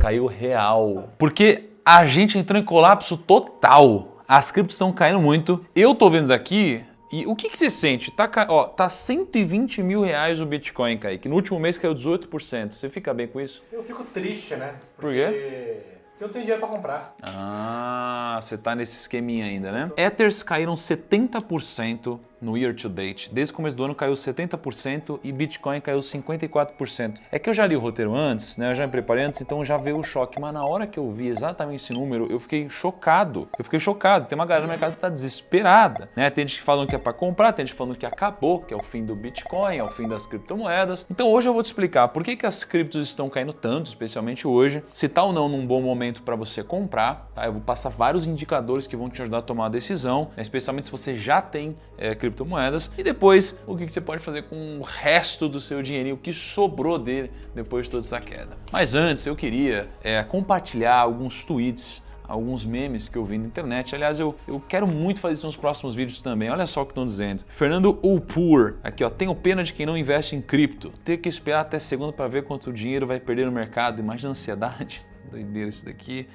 caiu real. Porque a gente entrou em colapso total. As criptos estão caindo muito. Eu tô vendo daqui. E o que você sente? Tá 120 mil reais o Bitcoin, Kaique. No último mês caiu 18%. Você fica bem com isso? Eu fico triste, né? Por quê? Porque eu tenho dinheiro pra comprar. Ah, você tá nesse esqueminha ainda, né? Ethers caíram 70% no year to date. Desde o começo do ano caiu 70% e Bitcoin caiu 54%. É que eu já li o roteiro antes, né? Eu já me preparei antes, então já veio o choque. Mas na hora que eu vi exatamente esse número, eu fiquei chocado. Tem uma galera no mercado que tá desesperada, né? Tem gente falando que é para comprar, tem gente falando que acabou, que é o fim do Bitcoin, é o fim das criptomoedas. Então hoje eu vou te explicar por que as criptos estão caindo tanto, especialmente hoje, se tá ou não num bom momento para você comprar, tá? Eu vou passar vários indicadores que vão te ajudar a tomar a decisão, né? Especialmente se você já tem criptomoedas, e depois o que você pode fazer com o resto do seu dinheirinho, o que sobrou dele depois de toda essa queda. Mas antes eu queria compartilhar alguns tweets, alguns memes que eu vi na internet. Aliás, eu quero muito fazer isso nos próximos vídeos também. Olha só o que estão dizendo. Fernando Upur, aqui ó, tenho pena de quem não investe em cripto. Ter que esperar até segunda para ver quanto dinheiro vai perder no mercado. Imagina a ansiedade. Doideira isso daqui.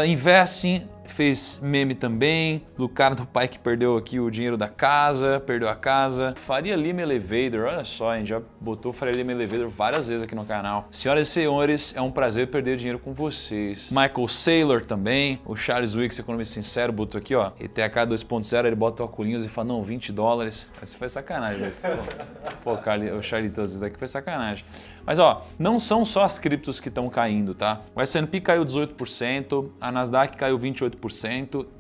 Investing fez meme também, do cara do pai que perdeu aqui o dinheiro da casa, perdeu a casa. Faria Lima Elevator, olha só, a gente já botou Faria Lima Elevator várias vezes aqui no canal. Senhoras e senhores, é um prazer perder dinheiro com vocês. Michael Saylor também, o Charles Wicks, economista sincero, botou aqui, ó, ETH 2.0, ele bota óculos e fala, não, $20. Isso foi sacanagem, velho. Pô, o Charlitos, isso aqui foi sacanagem. Mas ó, não são só as criptos que estão caindo, tá? O S&P caiu 18%, a Nasdaq caiu 28%,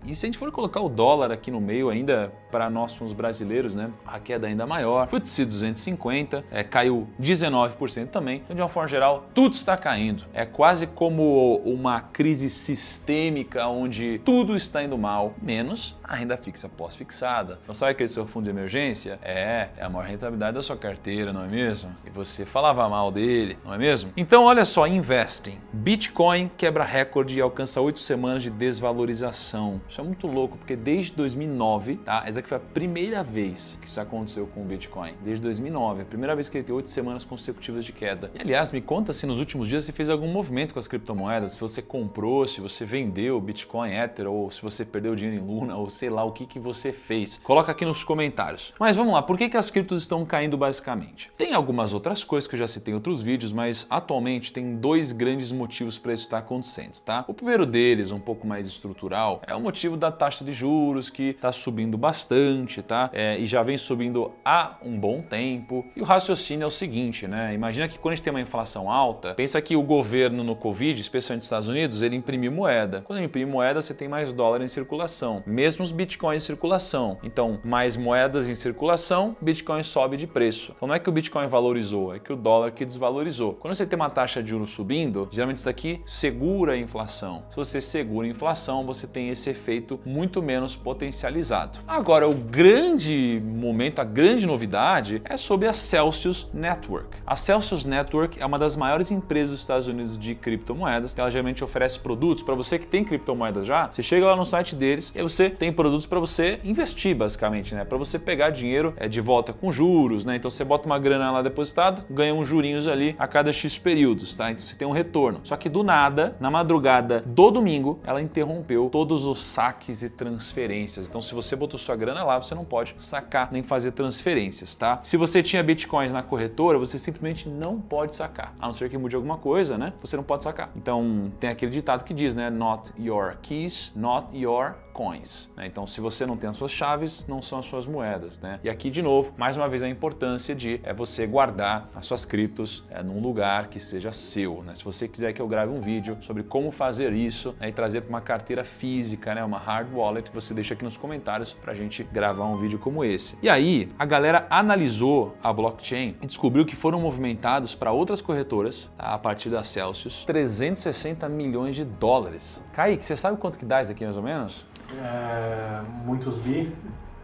e se a gente for colocar o dólar aqui no meio ainda, para nós somos brasileiros, né, a queda ainda maior. FTSE 250 caiu 19% também. Então, de uma forma geral, tudo está caindo. É quase como uma crise sistêmica onde tudo está indo mal, menos a renda fixa pós-fixada. Então, sabe aquele seu fundo de emergência? É a maior rentabilidade da sua carteira, não é mesmo? E você falava mal dele, não é mesmo? Então, olha só, investem. Bitcoin quebra recorde e alcança 8 semanas de desvalorização. Isso é muito louco, porque desde 2009, tá? Essa aqui foi a primeira vez que isso aconteceu com o Bitcoin. Desde 2009, a primeira vez que ele tem 8 semanas consecutivas de queda. E aliás, me conta se nos últimos dias você fez algum movimento com as criptomoedas, se você comprou, se você vendeu Bitcoin, Ether, ou se você perdeu dinheiro em Luna, ou sei lá o que você fez. Coloca aqui nos comentários. Mas vamos lá, por que as criptos estão caindo basicamente? Tem algumas outras coisas que eu já citei em outros vídeos, mas atualmente tem dois grandes motivos para isso estar acontecendo, tá? O primeiro deles, um pouco mais estrutural, é o motivo da taxa de juros que está subindo bastante, tá? E já vem subindo há um bom tempo. E o raciocínio é o seguinte, né? Imagina que quando a gente tem uma inflação alta, pensa que o governo no Covid, especialmente nos Estados Unidos, ele imprimiu moeda. Quando ele imprime moeda, você tem mais dólar em circulação, mesmo os bitcoins em circulação. Então, mais moedas em circulação, Bitcoin sobe de preço. Então não é que o Bitcoin valorizou, é que o dólar que desvalorizou. Quando você tem uma taxa de juros subindo, geralmente isso daqui segura a inflação. Se você segura a inflação, você tem esse efeito muito menos potencializado. Agora, o grande momento, a grande novidade é sobre a Celsius Network. A Celsius Network é uma das maiores empresas dos Estados Unidos de criptomoedas, que ela geralmente oferece produtos para você que tem criptomoedas já. Você chega lá no site deles e você tem produtos para você investir, basicamente, né? Para você pegar dinheiro de volta com juros, né? Então você bota uma grana lá depositada, ganha uns jurinhos ali a cada X períodos, tá? Então você tem um retorno. Só que do nada, na madrugada do domingo, ela interrompeu todos os saques e transferências. Então se você botou sua grana lá, você não pode sacar nem fazer transferências, tá? Se você tinha bitcoins na corretora, você simplesmente não pode sacar. A não ser que mude alguma coisa, né? Você não pode sacar. Então tem aquele ditado que diz, né? Not your keys, not your coins, né? Então se você não tem as suas chaves, não são as suas moedas, né? E aqui de novo, mais uma vez a importância de você guardar as suas criptos num lugar que seja seu, né? Se você quiser que eu grave um vídeo sobre como fazer isso, né, e trazer para uma carteira física, né, uma hard wallet, você deixa aqui nos comentários para a gente gravar um vídeo como esse. E aí a galera analisou a blockchain e descobriu que foram movimentados para outras corretoras, tá, a partir da Celsius, 360 milhões de dólares. Kaique, você sabe quanto que dá isso aqui mais ou menos? Muitos bi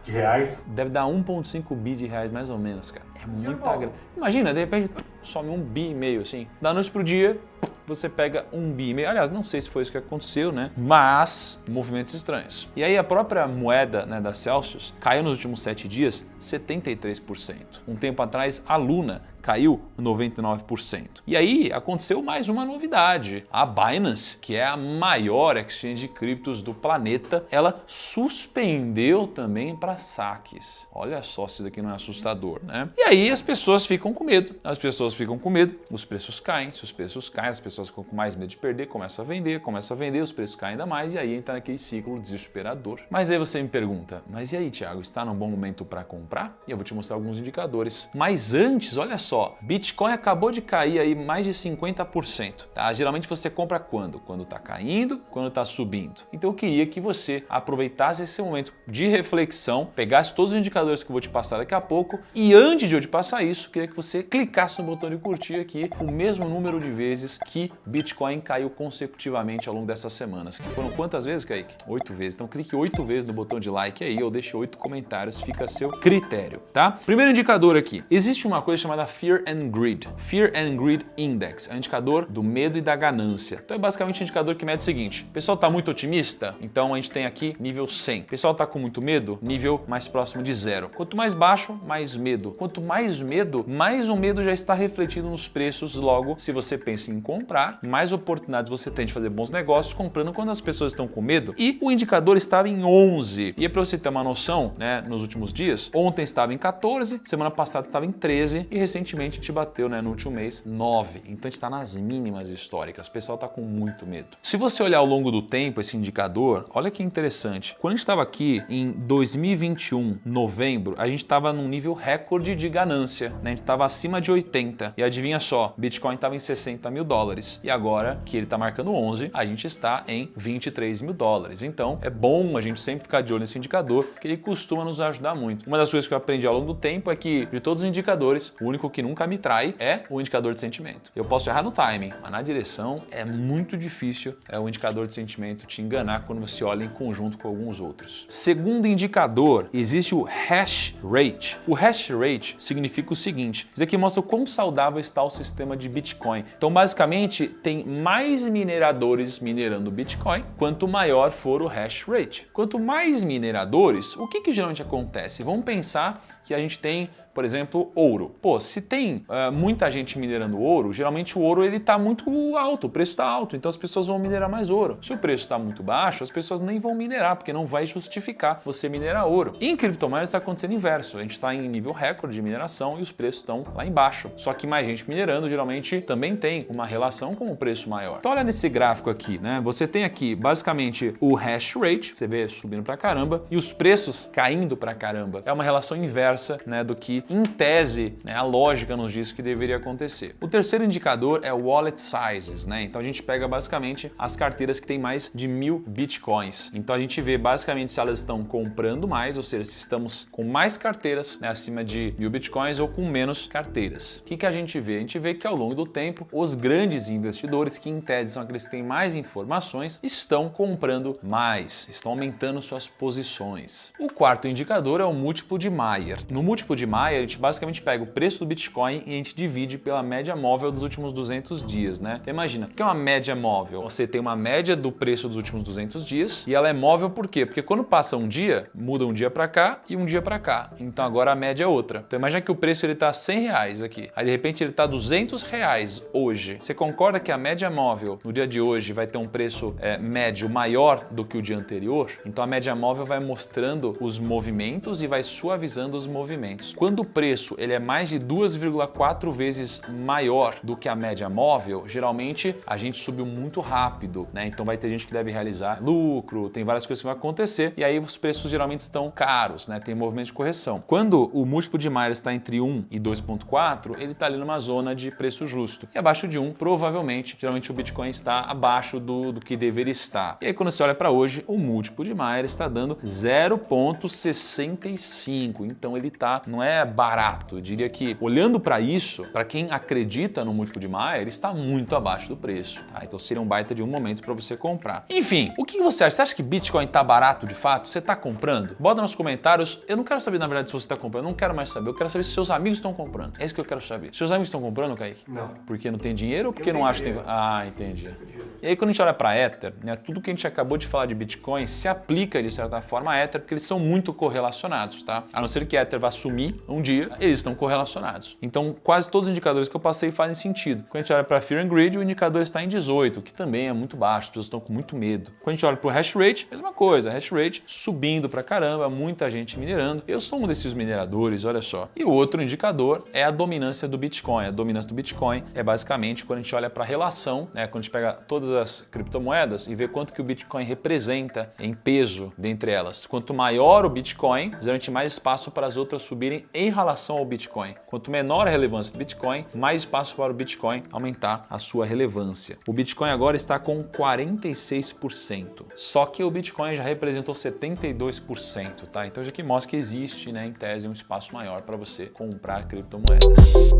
de reais. Deve dar 1,5 bi de reais mais ou menos, cara. É É muita grana. Imagina, de repente, some 1,5 bi assim. Da noite pro dia, você pega 1,5 bi. Aliás, não sei se foi isso que aconteceu, né? Mas, movimentos estranhos. E aí a própria moeda, né, da Celsius caiu nos últimos 7 dias 73%. Um tempo atrás, a Luna caiu 99%. E aí aconteceu mais uma novidade. A Binance, que é a maior exchange de criptos do planeta, ela suspendeu também para saques. Olha só se isso daqui não é assustador, né? E aí as pessoas ficam com medo. As pessoas ficam com medo, os preços caem. Se os preços caem, as pessoas ficam com mais medo de perder, começam a vender, os preços caem ainda mais e aí entra naquele ciclo desesperador. Mas aí você me pergunta, mas e aí, Thiago, está num bom momento para comprar? E eu vou te mostrar alguns indicadores. Mas antes, olha só, Bitcoin acabou de cair aí mais de 50%, tá? Geralmente você compra quando? Quando está caindo, quando está subindo. Então eu queria que você aproveitasse esse momento de reflexão, pegasse todos os indicadores que eu vou te passar daqui a pouco e antes de eu te passar isso, eu queria que você clicasse no botão de curtir aqui o mesmo número de vezes que Bitcoin caiu consecutivamente ao longo dessas semanas. Que foram quantas vezes, Kaique? 8 vezes. Então clique 8 vezes no botão de like aí ou deixe 8 comentários, fica a seu critério, tá? Primeiro indicador aqui. Existe uma coisa chamada Fear and Greed. Fear and Greed Index. É um indicador do medo e da ganância. Então é basicamente um indicador que mede o seguinte. O pessoal está muito otimista? Então a gente tem aqui nível 100. O pessoal está com muito medo? Nível mais próximo de 0. Quanto mais baixo, mais medo. Quanto mais medo, mais o medo já está refletido nos preços. Logo, se você pensa em comprar, mais oportunidades você tem de fazer bons negócios comprando quando as pessoas estão com medo. E o indicador estava em 11. E é para você ter uma noção, né, nos últimos dias, ontem estava em 14, semana passada estava em 13 e recentemente te bateu, né, no último mês 9. Então a gente está nas mínimas históricas. O pessoal está com muito medo. Se você olhar ao longo do tempo esse indicador, olha que interessante. Quando a gente estava aqui em 2021, novembro, a gente estava num nível recorde de ganância, né? A gente estava acima de 80. E adivinha só, Bitcoin estava em 60 mil dólares. E agora que ele está marcando 11, a gente está em 23 mil dólares. Então é bom a gente sempre ficar de olho nesse indicador, porque ele costuma nos ajudar muito. Uma das coisas que eu aprendi ao longo do tempo é que de todos os indicadores, o único que nunca me trai é o indicador de sentimento. Eu posso errar no timing, mas na direção é muito difícil o indicador de sentimento te enganar quando você olha em conjunto com alguns outros. Segundo indicador, existe o hash rate. O hash rate significa o seguinte, isso aqui mostra o quão saudável está o sistema de Bitcoin. Então, basicamente, tem mais mineradores minerando Bitcoin, quanto maior for o hash rate. Quanto mais mineradores, o que geralmente acontece? Vamos pensar que a gente tem, por exemplo, ouro. Pô, se tem muita gente minerando ouro, geralmente o ouro ele está muito alto, o preço está alto, então as pessoas vão minerar mais ouro. Se o preço está muito baixo, as pessoas nem vão minerar, porque não vai justificar você minerar ouro. Em criptomoedas está acontecendo o inverso, a gente está em nível recorde de mineração e os preços estão lá embaixo. Só que mais gente minerando geralmente também tem uma relação com o preço maior. Então olha nesse gráfico aqui, né? Você tem aqui basicamente o hash rate, você vê subindo pra caramba, e os preços caindo pra caramba. É uma relação inversa, né, do que, em tese, né, a lógica nos diz que deveria acontecer. O terceiro indicador é o wallet sizes, né? Então a gente pega basicamente as carteiras que têm mais de 1000 bitcoins. Então a gente vê basicamente se elas estão comprando mais, ou seja, se estamos com mais carteiras, né, acima de 1000 bitcoins ou com menos carteiras. O que a gente vê? A gente vê que ao longo do tempo, os grandes investidores, que em tese são aqueles que têm mais informações, estão comprando mais, estão aumentando suas posições. O quarto indicador é o múltiplo de Mayer. No múltiplo de Mayer, a gente basicamente pega o preço do Bitcoin e a gente divide pela média móvel dos últimos 200 dias, né? Então imagina, o que é uma média móvel? Você tem uma média do preço dos últimos 200 dias e ela é móvel por quê? Porque quando passa um dia, muda um dia para cá e um dia para cá. Então agora a média é outra. Então imagina que o preço ele tá 100 reais aqui, aí de repente ele tá 200 reais hoje. Você concorda que a média móvel no dia de hoje vai ter um preço médio maior do que o dia anterior? Então a média móvel vai mostrando os movimentos e vai suavizando os movimentos. Quando o preço ele é mais de 2,4 vezes maior do que a média móvel, geralmente a gente subiu muito rápido, né? Então vai ter gente que deve realizar lucro, tem várias coisas que vão acontecer e aí os preços geralmente estão caros, né? Tem movimento de correção. Quando o múltiplo de Mayer está entre 1 e 2,4, ele está ali numa zona de preço justo. E abaixo de 1, provavelmente, geralmente o Bitcoin está abaixo do que deveria estar. E aí quando você olha para hoje, o múltiplo de Mayer está dando 0,65. Então ele tá, não é barato. Eu diria que, olhando para isso, para quem acredita no múltiplo de Maia, ele está muito abaixo do preço. Tá? Então seria um baita de um momento para você comprar. Enfim, o que você acha? Você acha que Bitcoin tá barato de fato? Você tá comprando? Bota nos comentários. Eu não quero saber, na verdade, se você tá comprando. Eu não quero mais saber. Eu quero saber se seus amigos estão comprando. É isso que eu quero saber. Seus amigos estão comprando, Kaique? Não. Porque não tem dinheiro ou porque não acha que tem... Ah, entendi. Fudido. E aí quando a gente olha para Ether, né, tudo que a gente acabou de falar de Bitcoin se aplica de certa forma a Ether porque eles são muito correlacionados, tá? A não ser que Ether vá sumir um dia, eles estão correlacionados. Então quase todos os indicadores que eu passei fazem sentido. Quando a gente olha para Fear and Greed, o indicador está em 18, que também é muito baixo, as pessoas estão com muito medo. Quando a gente olha para o hash rate, mesma coisa, hash rate subindo pra caramba, muita gente minerando. Eu sou um desses mineradores, olha só. E o outro indicador é a dominância do Bitcoin. A dominância do Bitcoin é basicamente quando a gente olha para a relação, né, quando a gente pega todas as criptomoedas e vê quanto que o Bitcoin representa em peso dentre elas. Quanto maior o Bitcoin, geralmente mais espaço para as outras subirem em relação ao Bitcoin. Quanto menor a relevância do Bitcoin, mais espaço para o Bitcoin aumentar a sua relevância. O Bitcoin agora está com 46%. Só que o Bitcoin já representou 72%, tá? Então já que mostra que existe, né, em tese, um espaço maior para você comprar criptomoedas.